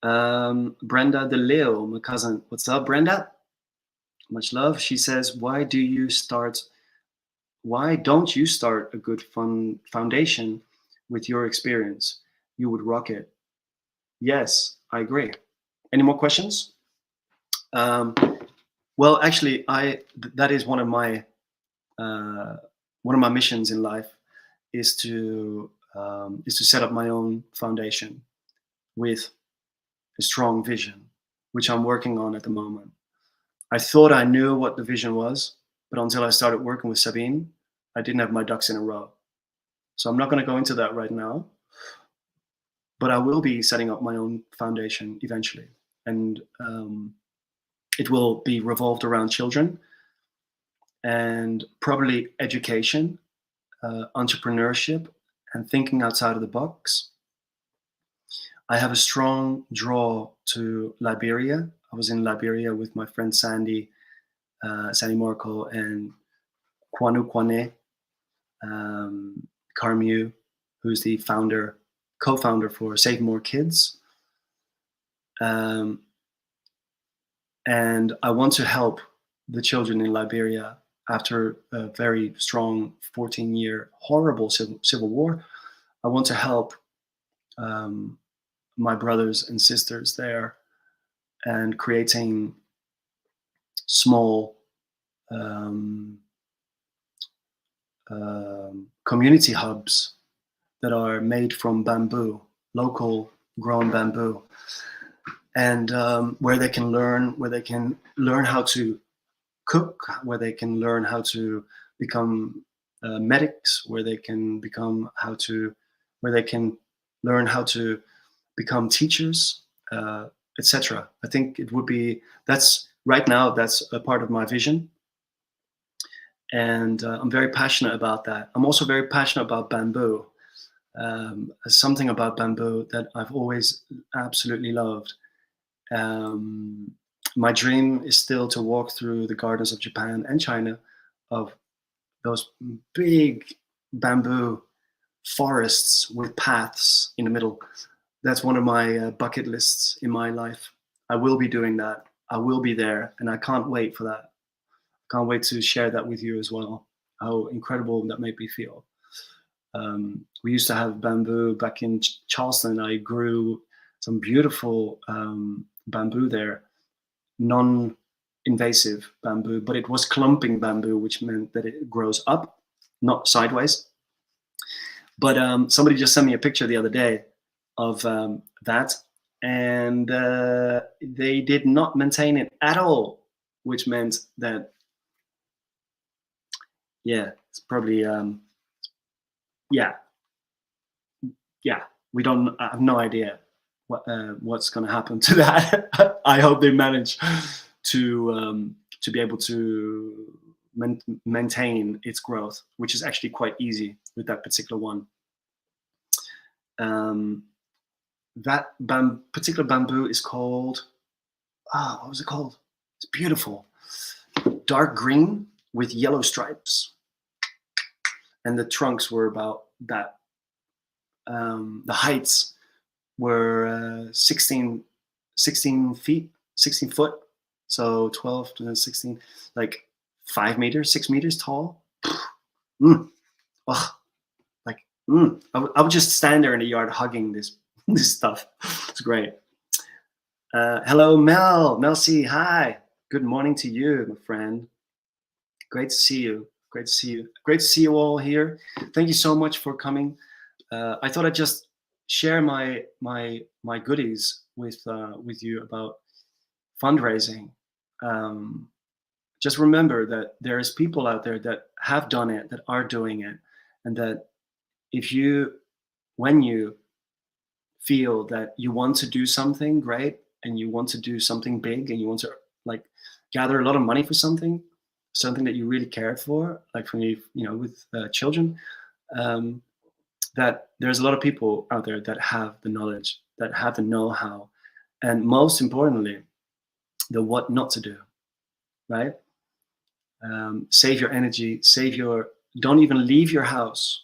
Brenda De Leo, my cousin. What's up, Brenda? Much love. She says, why don't you start a good fun foundation with your experience? You would rock it. Yes, I agree. Any more questions? Well, actually, that is one of my missions in life is to set up my own foundation with a strong vision, which I'm working on at the moment. I thought I knew what the vision was, but until I started working with Sabine, I didn't have my ducks in a row. So I'm not going to go into that right now, but I will be setting up my own foundation eventually. And it will be revolved around children and probably education, entrepreneurship, and thinking outside of the box. I have a strong draw to Liberia. I was in Liberia with my friend Sandy Morco, and Kwanu Kwane, Carmew, who's the co-founder for Save More Kids. And I want to help the children in Liberia after a very strong 14-year horrible civil war. I want to help my brothers and sisters there and creating small community hubs that are made from bamboo, local grown bamboo, and where they can learn how to cook, where they can learn how to become medics, where they can learn how to become teachers, etc. I think that's a part of my vision. And I'm very passionate about that. I'm also very passionate about bamboo. Something about bamboo that I've always absolutely loved. My dream is still to walk through the gardens of Japan and China of those big bamboo forests with paths in the middle. That's one of my bucket lists in my life. I will be doing that. I will be there, and I can't wait for that. Can't wait to share that with you as well. How incredible that made me feel. We used to have bamboo back in Charleston. I grew some beautiful bamboo there, non-invasive bamboo, but it was clumping bamboo, which meant that it grows up, not sideways. But somebody just sent me a picture the other day of that, and they did not maintain it at all, which meant that, yeah, it's probably, I have no idea what's going to happen to that. I hope they manage to be able to maintain its growth, which is actually quite easy with that particular one. That particular bamboo is called, what was it called? It's beautiful. Dark green with yellow stripes. And the trunks were about that. The heights were 16 foot. So 12 to 16, like 5 meters, 6 meters tall. Oh, like, I would just stand there in the yard hugging this stuff. It's great. Hello, Mel C. Hi. Good morning to you, my friend. Great to see you. Great to see you. Great to see you all here. Thank you so much for coming. I thought I'd just share my goodies with you about fundraising. Just remember that there is people out there that have done it, that are doing it, and that if you when you feel that you want to do something great and you want to do something big and you want to like gather a lot of money for something that you really care for, like for me, with children, um, that there's a lot of people out there that have the knowledge, that have the know-how, and most importantly, the what not to do, right? Save your energy, don't even leave your house.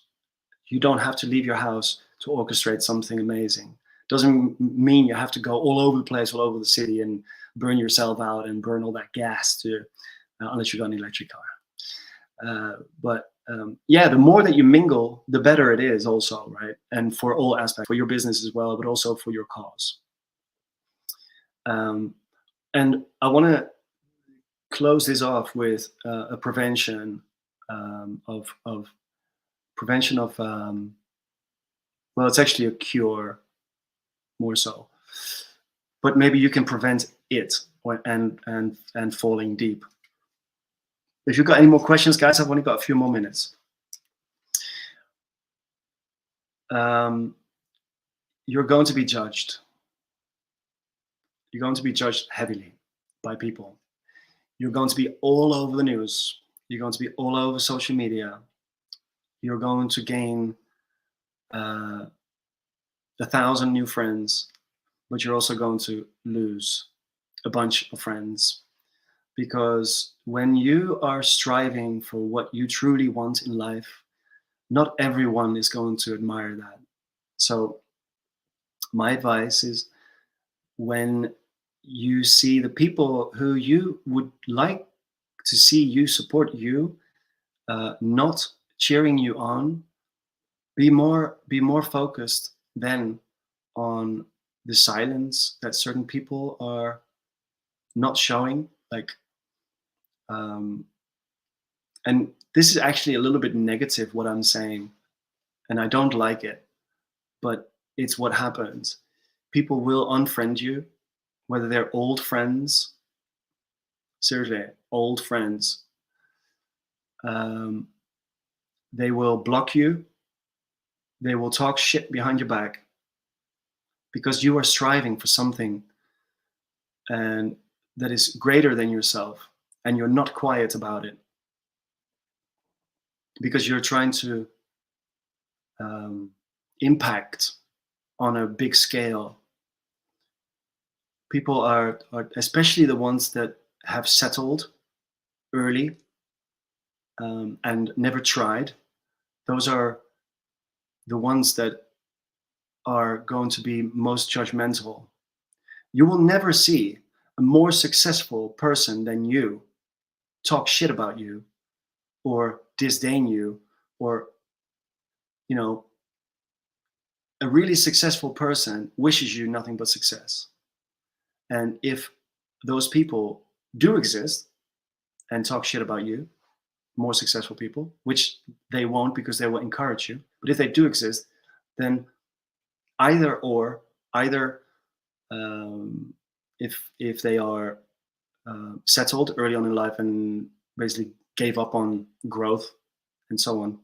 You don't have to leave your house to orchestrate something amazing. Doesn't mean you have to go all over the place, all over the city, and burn yourself out and burn all that gas unless you got an electric car. But yeah, the more that you mingle, the better it is also, right? And for all aspects, for your business as well, but also for your cause. And I want to close this off with a prevention of prevention of well, it's actually a cure more so, but maybe you can prevent it and falling deep. If you've got any more questions, guys, I've only got a few more minutes. You're going to be judged. You're going to be judged heavily by people. You're going to be all over the news. You're going to be all over social media. You're going to gain 1,000 new friends, but you're also going to lose a bunch of friends. Because when you are striving for what you truly want in life, not everyone is going to admire that. So my advice is, when you see the people who you would like to see you support you, not cheering you on, be more focused then on the silence that certain people are not showing. And this is actually a little bit negative, what I'm saying, and I don't like it, but it's what happens. People will unfriend you, whether they're old friends, seriously, old friends. They will block you. They will talk shit behind your back because you are striving for something and that is greater than yourself, and you're not quiet about it because you're trying to impact on a big scale. People are especially the ones that have settled early and never tried. Those are the ones that are going to be most judgmental. You will never see a more successful person than you talk shit about you or disdain you, or a really successful person wishes you nothing but success. And if those people do exist and talk shit about you, more successful people, which they won't because they will encourage you, but if they do exist, then either if they are settled early on in life and basically gave up on growth and so on,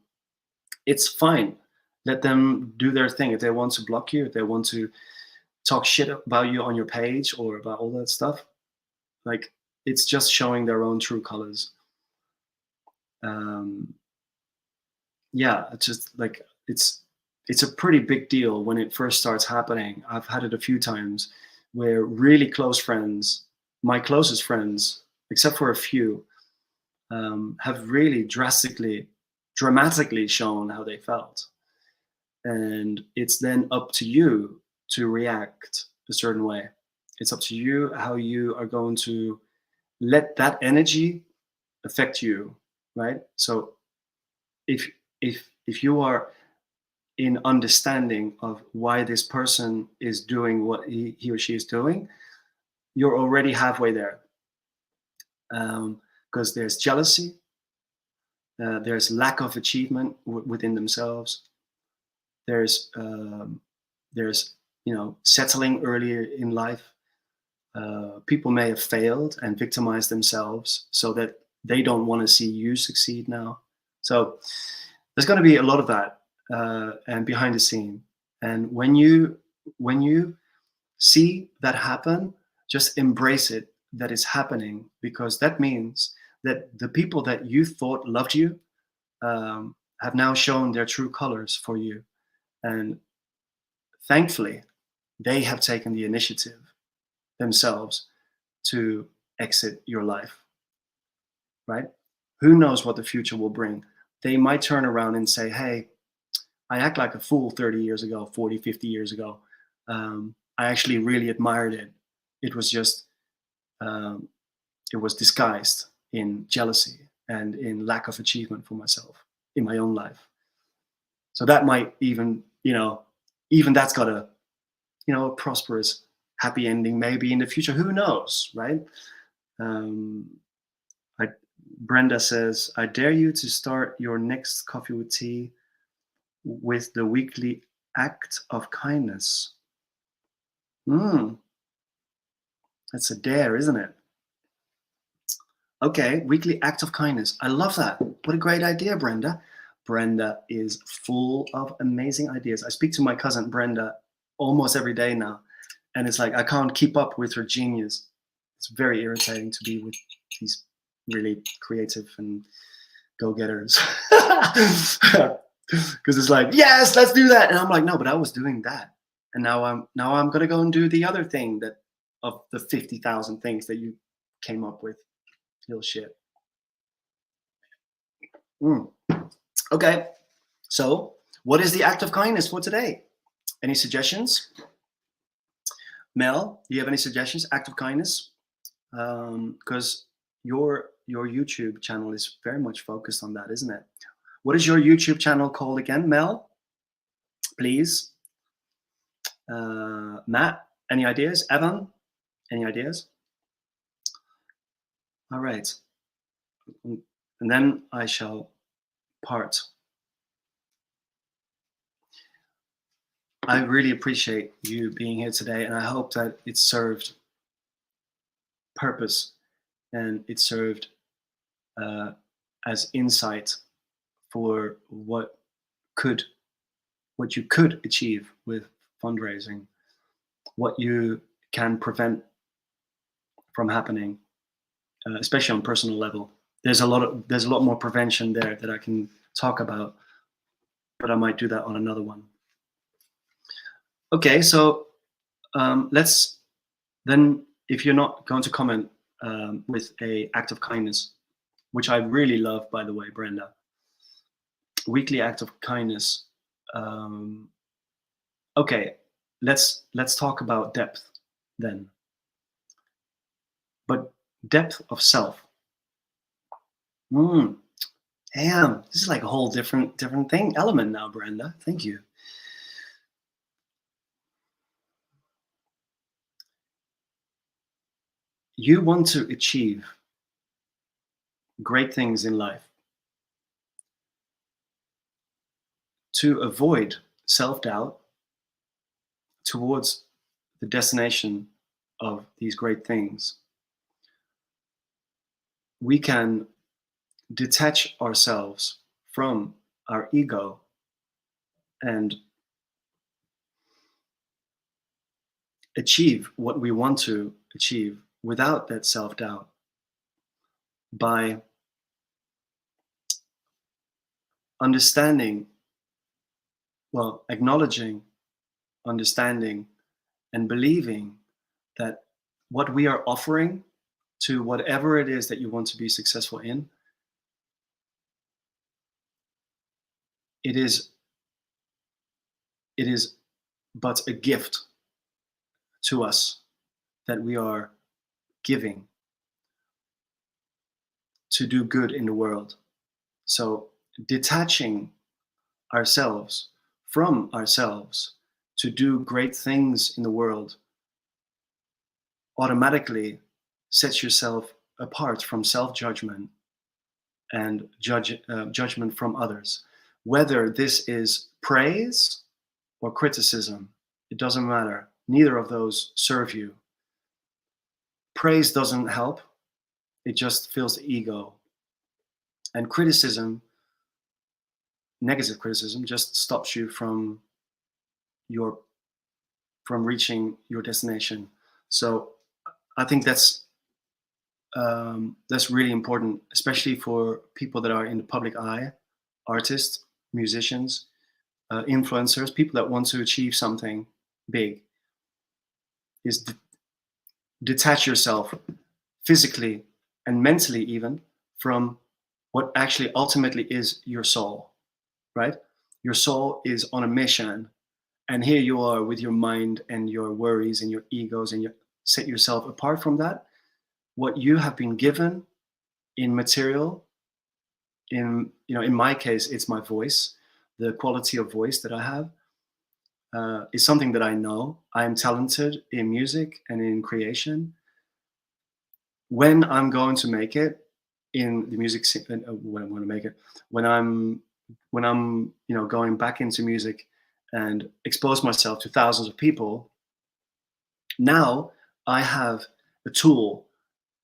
it's fine. Let them do their thing. If they want to block you, if they want to talk shit about you on your page or about all that stuff, like, it's just showing their own true colors. Yeah, it's just like, it's a pretty big deal when it first starts happening. I've had it a few times where really close friends, my closest friends, except for a few, have really dramatically shown how they felt. And it's then up to you to react a certain way. It's up to you how you are going to let that energy affect you, right? So if you are in understanding of why this person is doing what he or she is doing, you're already halfway there. Because there's jealousy, there's lack of achievement within themselves. There's settling earlier in life. People may have failed and victimized themselves so that they don't want to see you succeed now. So there's going to be a lot of that and behind the scene. And when you see that happen, just embrace it, that it's happening, because that means that the people that you thought loved you have now shown their true colors for you. And thankfully, they have taken the initiative themselves to exit your life, right? Who knows what the future will bring? They might turn around and say, hey, I act like a fool 30 years ago, 40, 50 years ago. I actually really admired it. It was just, it was disguised in jealousy and in lack of achievement for myself in my own life. So that might even, even that's got a, a prosperous, happy ending maybe in the future. Who knows, right? Um, Brenda says, I dare you to start your next coffee with tea with the weekly act of kindness. That's a dare, isn't it? Okay, weekly act of kindness. I love that. What a great idea, Brenda. Brenda is full of amazing ideas. I speak to my cousin Brenda almost every day now, and it's like I can't keep up with her genius. It's very irritating to be with these really creative and go-getters. Because it's like, yes, let's do that. And I'm like, no, but I was doing that. And now I'm gonna go and do the other thing that of the 50,000 things that you came up with. Little shit. Okay, so what is the act of kindness for today? Any suggestions? Mel, do you have any suggestions? Act of kindness? Because your YouTube channel is very much focused on that, isn't it? What is your YouTube channel called again, Mel? Please. Matt, any ideas? Evan, any ideas? All right. And then I shall part. I really appreciate you being here today, and I hope that it served purpose and it served as insight for what you could achieve with fundraising, what you can prevent from happening, especially on personal level. There's a lot more prevention there that I can talk about, but I might do that on another one. Okay, so let's then, if you're not going to comment with a act of kindness, which I really love, by the way, Brenda, weekly act of kindness. Okay, let's talk about depth then. But depth of self. Damn, this is like a whole different element now, Brenda. Thank you. You want to achieve great things in life. To avoid self-doubt towards the destination of these great things, we can detach ourselves from our ego and achieve what we want to achieve without that self-doubt by acknowledging, understanding, and believing that what we are offering to whatever it is that you want to be successful in, it is but a gift to us that we are giving to do good in the world. So detaching ourselves from ourselves to do great things in the world automatically sets yourself apart from self-judgment and judgment from others. Whether this is praise or criticism, it doesn't matter. Neither of those serve you. Praise doesn't help. It just fills the ego. And criticism, negative criticism, just stops you from your reaching your destination. So I think that's really important, especially for people that are in the public eye, artists, musicians, influencers, people that want to achieve something big. Is detach yourself physically and mentally even from what actually ultimately is your soul, right? Your soul is on a mission, and here you are with your mind and your worries and your egos, and you set yourself apart from that. What you have been given in material, in my case, it's my voice. The quality of voice that I have is something that I know. I am talented in music and in creation. When I'm going to make it in the music scene, when I'm going to make it, when I'm going back into music and expose myself to thousands of people, now I have a tool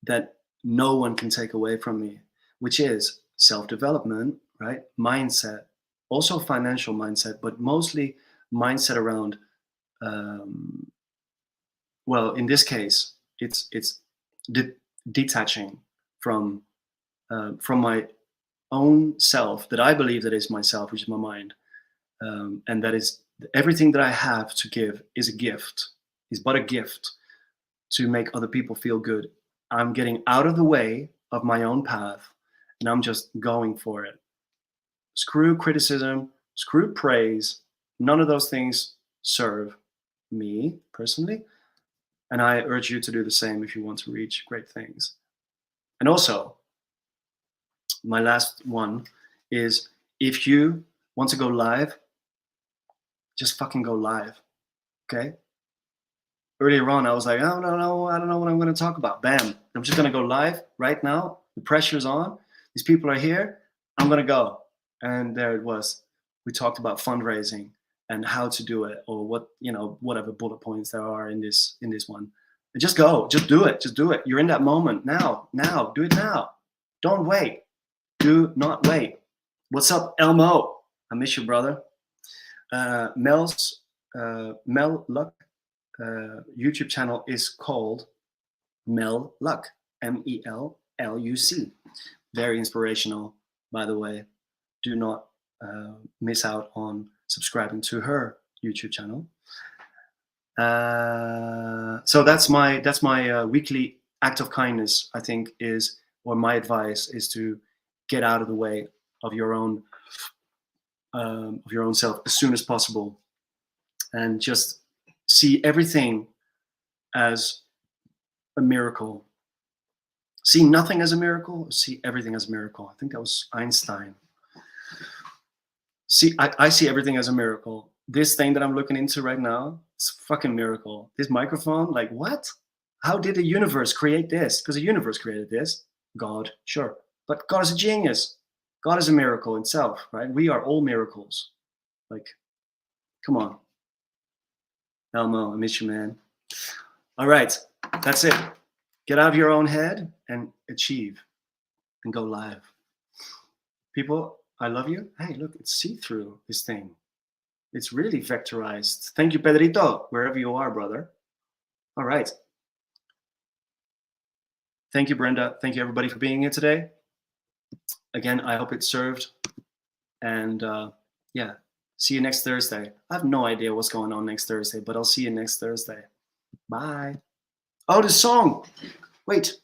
that no one can take away from me, which is self-development, right? Mindset, also financial mindset, but mostly mindset around, well, in this case, it's detaching from my own self that I believe that is myself, which is my mind, and that is everything that I have to give is a gift, is but a gift to make other people feel good. I'm getting out of the way of my own path, and I'm just going for it. Screw criticism, screw praise. None of those things serve me personally. And I urge you to do the same if you want to reach great things. And also, my last one is, if you want to go live, just fucking go live. Okay? Earlier on, I was like, oh, no, I don't know what I'm going to talk about. Bam. I'm just going to go live right now. The pressure's on. These people are here. I'm going to go. And there it was. We talked about fundraising and how to do it, or what, whatever bullet points there are in this one. And just go. Just do it. Just do it. You're in that moment now. Now. Do it now. Don't wait. Do not wait. What's up, Elmo? I miss you, brother. Mel Luck YouTube channel is called Mel Luck, MELLUC. Very inspirational, by the way. Do not miss out on subscribing to her YouTube channel. So that's my weekly act of kindness, I think, is, or my advice is, to get out of the way of your own self as soon as possible, and just see everything as a miracle. See nothing as a miracle, see everything as a miracle. I think that was Einstein. See, I see everything as a miracle. This thing that I'm looking into right now, it's a fucking miracle. This microphone, like, what? How did the universe create this? Because the universe created this. God, sure. But God is a genius. God is a miracle itself, right? We are all miracles. Like, come on. Elmo, I miss you, man. All right, that's it. Get out of your own head and achieve and go live. People, I love you. Hey, look, it's see-through, this thing. It's really vectorized. Thank you, Pedrito, wherever you are, brother. All right. Thank you, Brenda. Thank you, everybody, for being here today. Again, I hope it served. And yeah, see you next Thursday. I have no idea what's going on next Thursday, but I'll see you next Thursday. Bye. Oh, the song. Wait,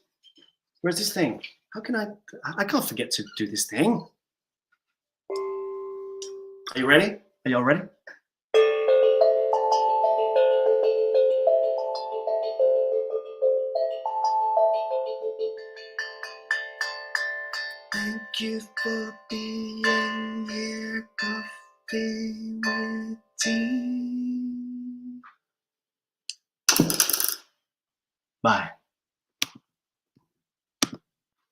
where's this thing? How can I can't forget to do this thing. Are you ready? Are y'all ready? Thank you for being here, coffee with tea. Bye.